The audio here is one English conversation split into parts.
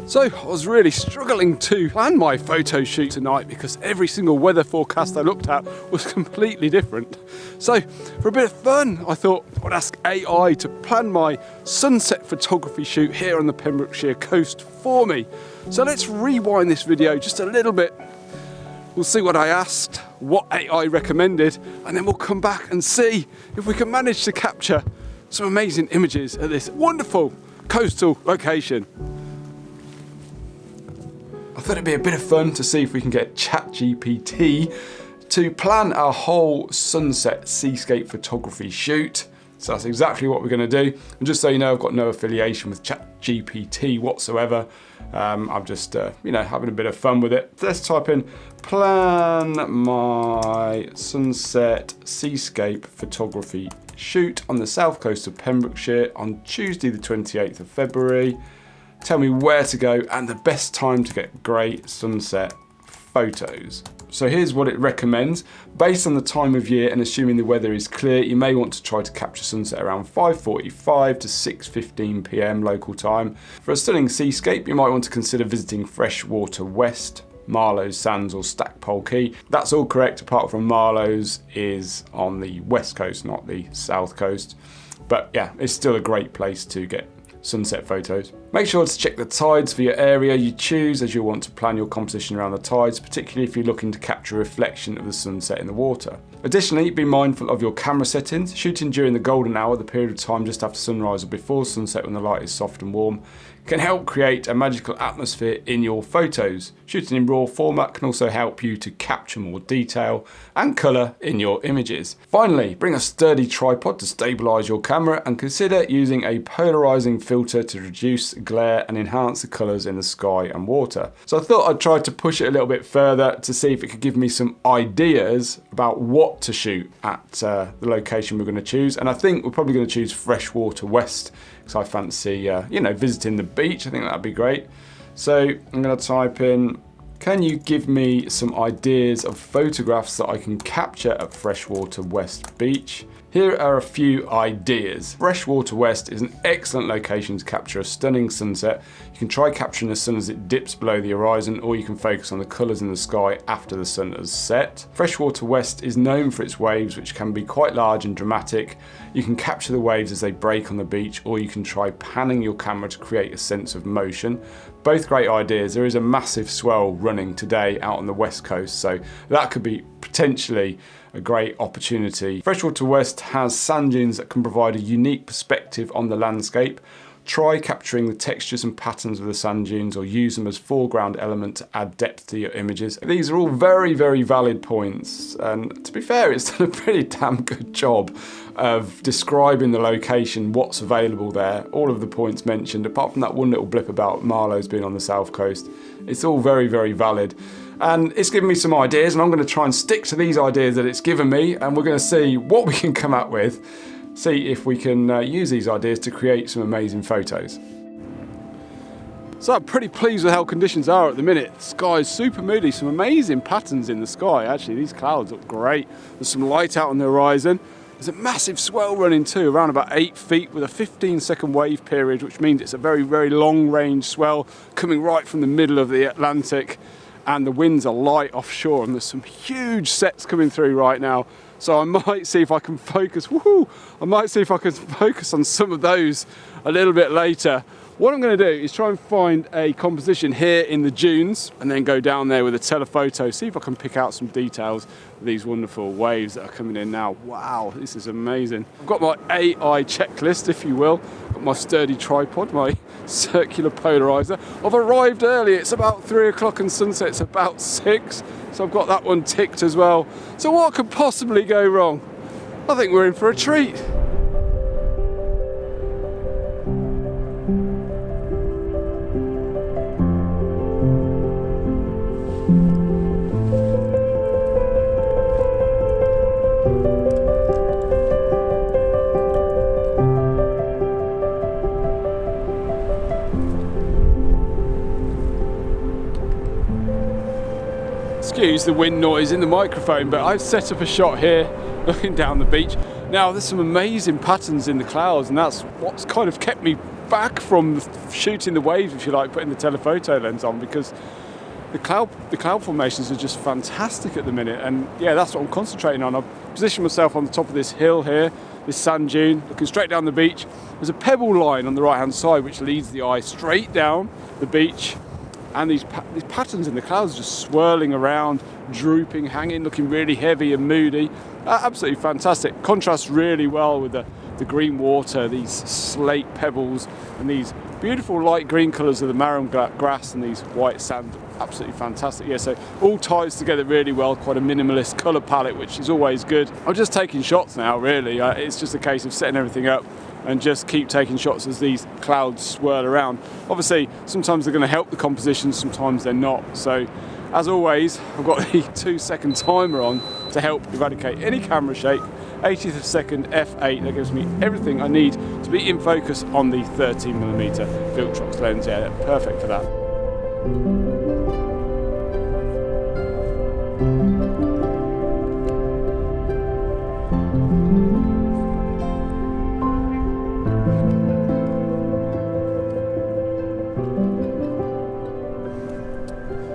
So I was really struggling to plan my photo shoot tonight because every single weather forecast I looked at was completely different. So for a bit of fun, I thought I'd ask AI to plan my sunset photography shoot here on the Pembrokeshire coast for me. So let's rewind this video just a little bit. We'll see what I asked, what AI recommended, and then we'll come back and see if we can manage to capture some amazing images at this wonderful coastal location. I thought it'd be a bit of fun to see if we can get Chat GPT to plan our whole sunset seascape photography shoot. So that's exactly what we're going to do. And just so you know, I've got no affiliation with Chat GPT whatsoever. I'm just, having a bit of fun with it. Let's type in plan my sunset seascape photography shoot on the south coast of Pembrokeshire on Tuesday the 28th of February. Tell me where to go and the best time to get great sunset photos. So here's what it recommends. Based on the time of year and assuming the weather is clear, you may want to try to capture sunset around 5:45 to 6:15 p.m. local time. For a stunning seascape, you might want to consider visiting Freshwater West, Marlows Sands or Stackpole Quay. That's all correct, apart from Marlows is on the west coast, not the south coast. But yeah, it's still a great place to get sunset photos. Make sure to check the tides for your area you choose, as you'll want to plan your composition around the tides, particularly if you're looking to capture a reflection of the sunset in the water. Additionally, be mindful of your camera settings. Shooting during the golden hour, the period of time just after sunrise or before sunset when the light is soft and warm, can help create a magical atmosphere in your photos. Shooting in RAW format can also help you to capture more detail and colour in your images. Finally, bring a sturdy tripod to stabilise your camera and consider using a polarising filter to reduce glare and enhance the colours in the sky and water. So I thought I'd try to push it a little bit further to see if it could give me some ideas about what to shoot at the location we're going to choose. And I think we're probably going to choose Freshwater West because I fancy, visiting the beach. I think that'd be great. So I'm going to type in, can you give me some ideas of photographs that I can capture at Freshwater West Beach? Here are a few ideas. Freshwater West is an excellent location to capture a stunning sunset. You can try capturing the sun as it dips below the horizon, or you can focus on the colours in the sky after the sun has set. Freshwater West is known for its waves, which can be quite large and dramatic. You can capture the waves as they break on the beach, or you can try panning your camera to create a sense of motion. Both great ideas. There is a massive swell running today out on the west coast, so that could be potentially a great opportunity. Freshwater West has sand dunes that can provide a unique perspective on the landscape. Try capturing the textures and patterns of the sand dunes, or use them as foreground element to add depth to your images. These are all very, very valid points, and to be fair, it's done a pretty damn good job of describing the location, what's available there. All of the points mentioned, apart from that one little blip about Marlows being on the south coast, it's all very, very valid. And it's given me some ideas, and I'm going to try and stick to these ideas that it's given me, and we're going to see what we can come up with, see if we can use these ideas to create some amazing photos. So I'm pretty pleased with how conditions are at the minute. The sky is super moody, some amazing patterns in the sky. Actually, these clouds look great. There's some light out on the horizon. There's a massive swell running too, around about 8 feet with a 15-second wave period, which means it's a very, very long-range swell coming right from the middle of the Atlantic. And the winds are light offshore, and there's some huge sets coming through right now. So I might see if I can focus, on some of those a little bit later. What I'm going to do is try and find a composition here in the dunes and then go down there with a telephoto, see if I can pick out some details of these wonderful waves that are coming in now. Wow, this is amazing. I've got my AI checklist, if you will. Got my sturdy tripod, my circular polarizer. I've arrived early, it's about 3 o'clock and sunset's about 6. So I've got that one ticked as well. So what could possibly go wrong? I think we're in for a treat. Excuse the wind noise in the microphone, but I've set up a shot here looking down the beach. Now there's some amazing patterns in the clouds, and that's what's kind of kept me back from shooting the waves, if you like, putting the telephoto lens on, because the cloud formations are just fantastic at the minute. And yeah, that's what I'm concentrating on. I've positioned myself on the top of this hill here, this sand dune, looking straight down the beach. There's a pebble line on the right hand side which leads the eye straight down the beach, and these patterns in the clouds just swirling around, drooping, hanging, looking really heavy and moody. Absolutely fantastic. Contrasts really well with the green water, these slate pebbles, and these beautiful light green colours of the marram grass and these white sand. Absolutely fantastic. Yeah, so all ties together really well, quite a minimalist colour palette, which is always good. I'm just taking shots now, really. It's just a case of setting everything up and just keep taking shots as these clouds swirl around. Obviously, sometimes they're going to help the composition, sometimes they're not. So, as always, I've got the 2-second timer on to help eradicate any camera shake. 80th of a second f8, that gives me everything I need to be in focus on the 13mm Viltrox lens. Yeah, perfect for that.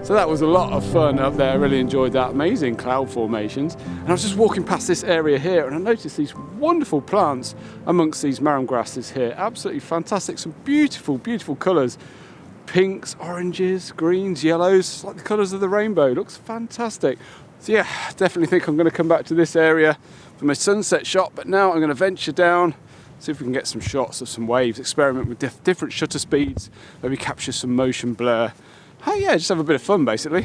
So that was a lot of fun up there. I really enjoyed that. Amazing cloud formations. And I was just walking past this area here and I noticed these wonderful plants amongst these marram grasses here. Absolutely fantastic. Some beautiful, beautiful colours. Pinks, oranges, greens, yellows, like the colours of the rainbow. Looks fantastic. So yeah, definitely think I'm going to come back to this area for my sunset shot. But now I'm going to venture down, see if we can get some shots of some waves, experiment with different shutter speeds, maybe capture some motion blur. Oh yeah, just have a bit of fun basically.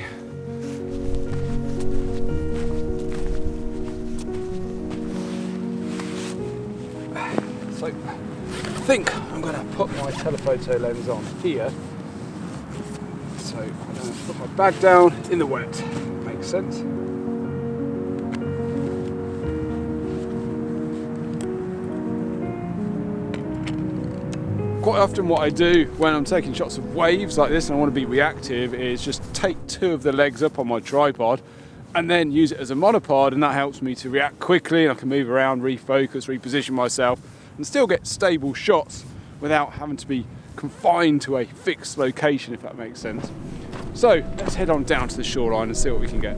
So I think I'm going to put my telephoto lens on here. So I'm going to put my bag down in the wet. Makes sense. Quite often what I do when I'm taking shots of waves like this and I want to be reactive is just take 2 of the legs up on my tripod and then use it as a monopod, and that helps me to react quickly and I can move around, refocus, reposition myself and still get stable shots without having to be confined to a fixed location, if that makes sense. So let's head on down to the shoreline and see what we can get.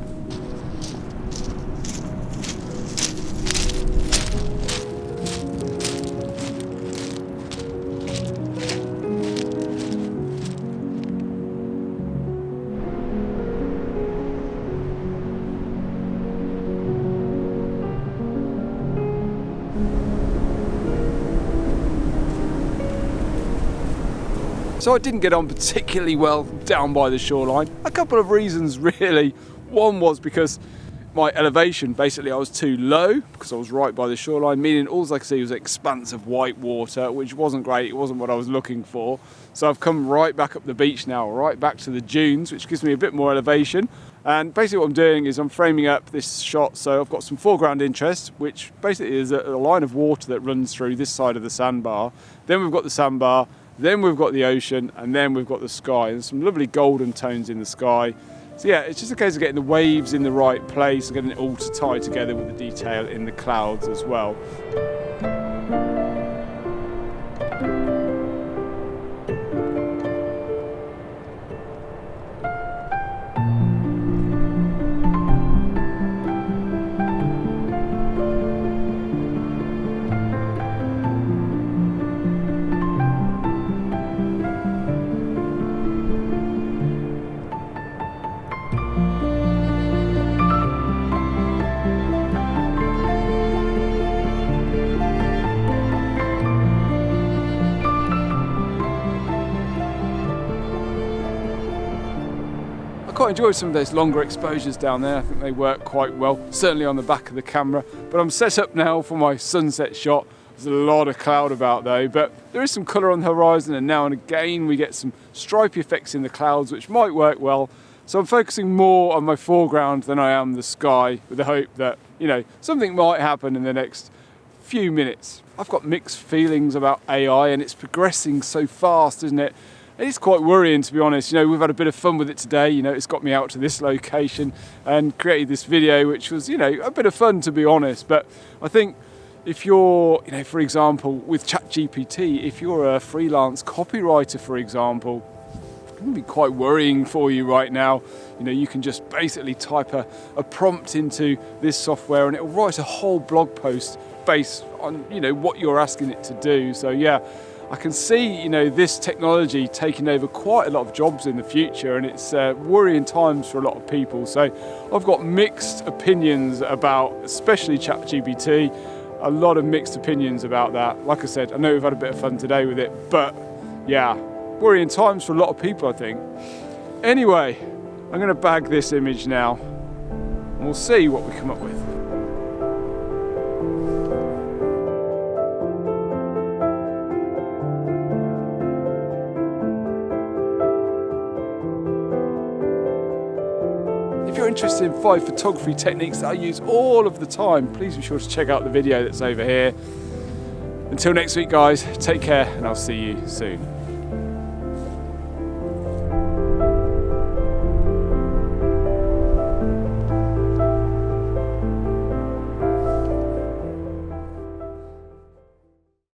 So I didn't get on particularly well down by the shoreline. A couple of reasons really. One was because my elevation, basically I was too low because I was right by the shoreline, meaning all I could see was an expanse of white water, which wasn't great. It wasn't what I was looking for. So I've come right back up the beach now, right back to the dunes, which gives me a bit more elevation. And basically what I'm doing is I'm framing up this shot. So I've got some foreground interest, which basically is a line of water that runs through this side of the sandbar. Then we've got the sandbar, then we've got the ocean, and then we've got the sky, and some lovely golden tones in the sky. So yeah, it's just a case of getting the waves in the right place and getting it all to tie together with the detail in the clouds as well. Quite enjoyed some of those longer exposures down there. I think they work quite well, certainly on the back of the camera. But I'm set up now for my sunset shot. There's a lot of cloud about though, but there is some colour on the horizon, and now and again we get some stripy effects in the clouds which might work well. So I'm focusing more on my foreground than I am the sky, with the hope that, you know, something might happen in the next few minutes. I've got mixed feelings about AI, and it's progressing so fast, isn't it? It's quite worrying, to be honest. You know, we've had a bit of fun with it today. You know, it's got me out to this location and created this video, which was, you know, a bit of fun, to be honest. But I think if you're, for example, with Chat GPT, if you're a freelance copywriter, for example, it can be quite worrying for you right now. You can just basically type a prompt into this software and it will write a whole blog post based on, what you're asking it to do. So yeah, I can see, this technology taking over quite a lot of jobs in the future, and it's worrying times for a lot of people. So I've got mixed opinions about, especially Chat GPT. A lot of mixed opinions about that. Like I said, I know we've had a bit of fun today with it, but yeah, worrying times for a lot of people, I think. Anyway, I'm going to bag this image now, and we'll see what we come up with. If you're interested in 5 photography techniques that I use all of the time, please be sure to check out the video that's over here. Until next week, guys, take care, and I'll see you soon.